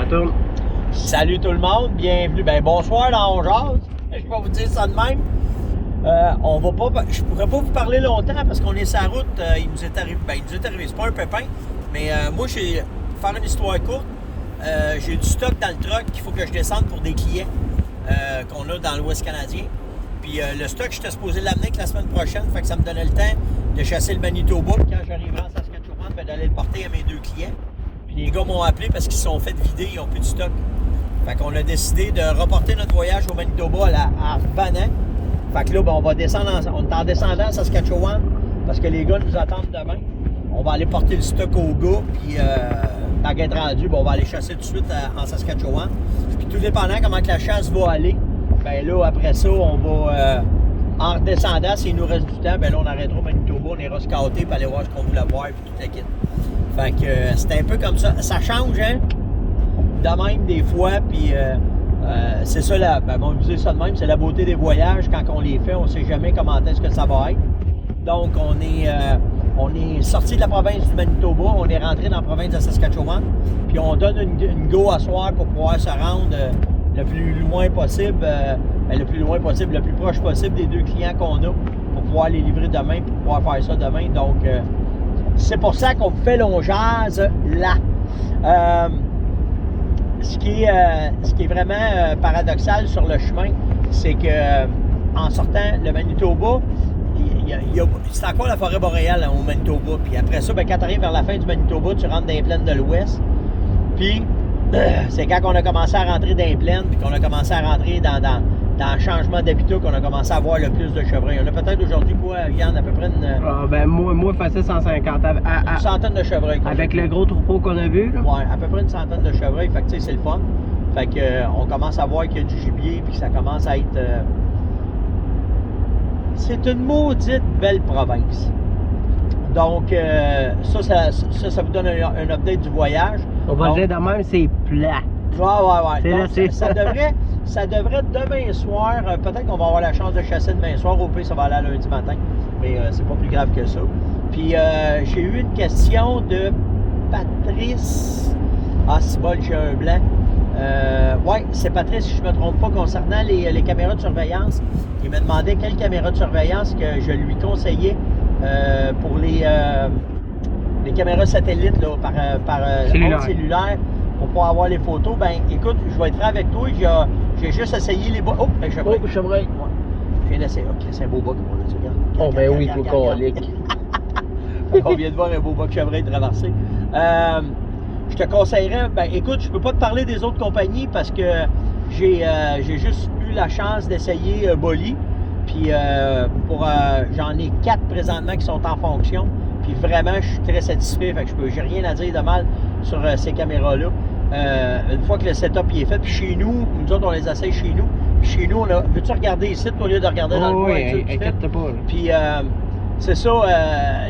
tourne. Salut tout le monde, bienvenue. Bonsoir dans On Jase. Je vais vous dire ça de même. On va pas, je pourrais pas vous parler longtemps parce qu'on est sur la route. Il nous est arrivé, c'est pas un pépin, mais moi, faire une histoire courte, j'ai du stock dans le truck qu'il faut que je descende pour des clients qu'on a dans l'Ouest canadien. Puis le stock, j'étais supposé l'amener que la semaine prochaine, fait que ça me donnait le temps de chasser le Manitoba. Puis quand j'arriverai en Saskatchewan, d'aller le porter à mes deux clients. Puis les gars m'ont appelé parce qu'ils se sont fait vider, ils n'ont plus de stock. Fait qu'on a décidé de reporter notre voyage au Manitoba à Vanan. Fait que là, on va descendre, on est en descendant à Saskatchewan parce que les gars nous attendent demain. On va aller porter le stock aux gars, puis tant qu'être rendu, on va aller chasser tout de suite en Saskatchewan. Puis tout dépendant comment que la chasse va aller, ben là, après ça, on va, en redescendant, s'il nous reste du temps, ben là, on arrêtera au Manitoba, on ira scouter, puis aller voir ce qu'on voulait voir, puis tout le kit. Fait que c'est un peu comme ça. Ça change, hein? De même, des fois, puis c'est ça, on disait ça de même, c'est la beauté des voyages. Quand on les fait, on ne sait jamais comment est-ce que ça va être. Donc, on est sorti de la province du Manitoba, on est rentré dans la province de Saskatchewan, puis on donne une go à soir pour pouvoir se rendre le plus loin possible, le plus proche possible des deux clients qu'on a pour pouvoir les livrer demain, pour pouvoir faire ça demain. Donc, c'est pour ça qu'on fait l'On Jase là. Ce qui est vraiment paradoxal sur le chemin, c'est que en sortant le Manitoba, c'est encore la forêt boréale au Manitoba. Puis après ça, quand tu arrives vers la fin du Manitoba, tu rentres dans les plaines de l'Ouest. Puis c'est quand on a commencé à rentrer dans les plaines, puis qu'on a commencé à rentrer dans le changement d'habitat, qu'on a commencé à voir le plus de chevreuils. On a peut-être aujourd'hui, Yann, à peu près moi, facile 150. Une centaine de chevreuils. Avec le gros troupeau qu'on a vu, là? Ouais, à peu près une centaine de chevreuils. Fait que, tu sais, c'est le fun. Fait que, on commence à voir qu'il y a du gibier, puis que ça commence à être... C'est une maudite belle province. Donc, ça vous donne un update du voyage. On va dire de même, c'est plat. Ouais. Donc, ça devrait demain soir, peut-être qu'on va avoir la chance de chasser demain soir, au pire ça va aller à lundi matin, mais c'est pas plus grave que ça. Puis j'ai eu une question de Patrice. Ah, c'est bon, j'ai un blanc. Ouais, c'est Patrice, si je me trompe pas, concernant les caméras de surveillance. Il m'a demandé quelle caméra de surveillance que je lui conseillais pour les caméras satellites là, par cellulaire. Pour pouvoir avoir les photos, écoute, je vais être franc avec toi, j'ai juste essayé les bas. Oh, un chevreuil. Oh, chevreuil. Ouais. Je viens d'essayer. Ok, c'est un beau bas qu'on a dessus. Oh, ben oui, tout colique. On vient de voir un beau bas de chevreuil traverser. Je te conseillerais, écoute, je peux pas te parler des autres compagnies parce que j'ai juste eu la chance d'essayer Bolly. Puis j'en ai 4 présentement qui sont en fonction. Puis vraiment, je suis très satisfait. Fait que j'ai rien à dire de mal sur ces caméras-là. Une fois que le setup est fait, puis chez nous autres, on les essaye chez nous. Puis chez nous, veux-tu regarder ici au lieu de regarder dans le coin? Oui, inquiète-toi pas. Puis c'est ça,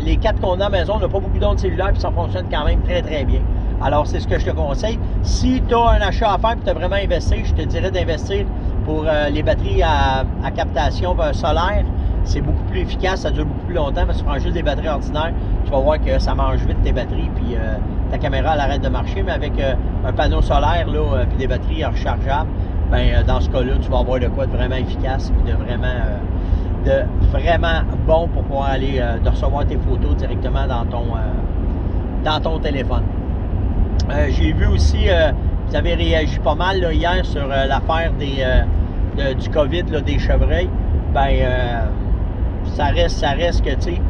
les 4 qu'on a à la maison, on n'a pas beaucoup d'ondes cellulaires, puis ça fonctionne quand même très, très bien. Alors, c'est ce que je te conseille. Si tu as un achat à faire et tu as vraiment investi, je te dirais d'investir pour les batteries à captation solaire. C'est beaucoup plus efficace, ça dure beaucoup plus longtemps parce que tu prends juste des batteries ordinaires, tu vas voir que ça mange vite tes batteries, puis ta caméra elle arrête de marcher, mais avec un panneau solaire là, puis des batteries rechargeables, dans ce cas-là, tu vas avoir de quoi de vraiment efficace, puis de vraiment bon pour pouvoir aller de recevoir tes photos directement dans ton téléphone. J'ai vu aussi, vous avez réagi pas mal là, hier sur l'affaire du COVID, là, des chevreuils. Ça reste que, tu sais,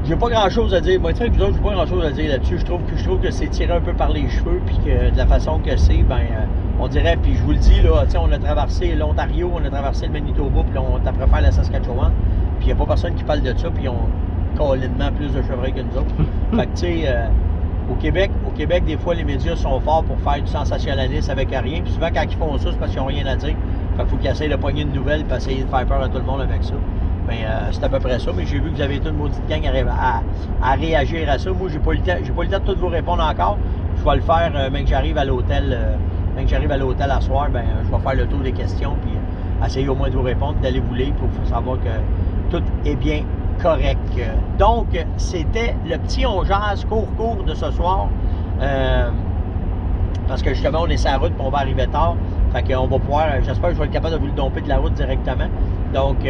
j'ai pas grand-chose à dire. Moi, tu sais, j'ai pas grand-chose à dire là-dessus. Je trouve que c'est tiré un peu par les cheveux, puis que de la façon que c'est, on dirait, puis je vous le dis, là, tu sais, on a traversé l'Ontario, on a traversé le Manitoba, puis on est après faire la Saskatchewan, puis il n'y a pas personne qui parle de ça, puis ils ont collinement plus de chevreuils que nous autres. Fait que, tu sais, au Québec, des fois, les médias sont forts pour faire du sensationnalisme avec rien, puis souvent, quand ils font ça, c'est parce qu'ils n'ont rien à dire. Fait qu'il faut qu'ils essayent de pogner une nouvelle et essayer de faire peur à tout le monde avec ça. C'est à peu près ça, mais j'ai vu que vous avez toute une maudite gang à réagir à ça. Moi, j'ai pas eu le temps de tout vous répondre encore. Je vais le faire, même que j'arrive à l'hôtel. À soir, je vais faire le tour des questions puis essayer au moins de vous répondre, d'aller vous lire pour savoir que tout est bien correct. Donc, c'était le petit On Jase court de ce soir. parce que justement, on est sur la route et on va arriver tard. Fait qu'on va pouvoir, j'espère que je vais être capable de vous le domper de la route directement. Donc,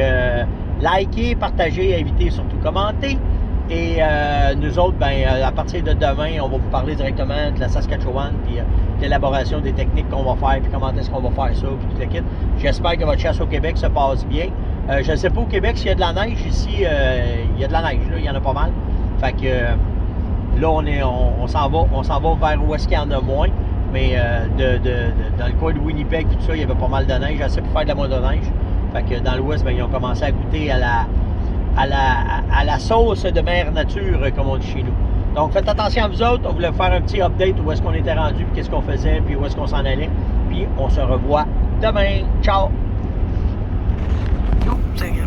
likez, partagez, invitez, surtout commentez. Et nous autres, ben, à partir de demain, on va vous parler directement de la Saskatchewan, puis l'élaboration des techniques qu'on va faire, puis comment est-ce qu'on va faire ça, puis tout le kit. J'espère que votre chasse au Québec se passe bien. Je ne sais pas au Québec s'il y a de la neige. Ici, il y a de la neige, là, il y en a pas mal. Fait que là, on s'en va vers où est-ce qu'il y en a moins. Mais dans le coin de Winnipeg, tout ça, il y avait pas mal de neige, assez pour faire de la motoneige. Fait que dans l'ouest, ben, ils ont commencé à goûter à la sauce de mère nature, comme on dit chez nous. Donc, faites attention à vous autres. On voulait faire un petit update où est-ce qu'on était rendu, puis qu'est-ce qu'on faisait, puis où est-ce qu'on s'en allait. Puis, on se revoit demain. Ciao!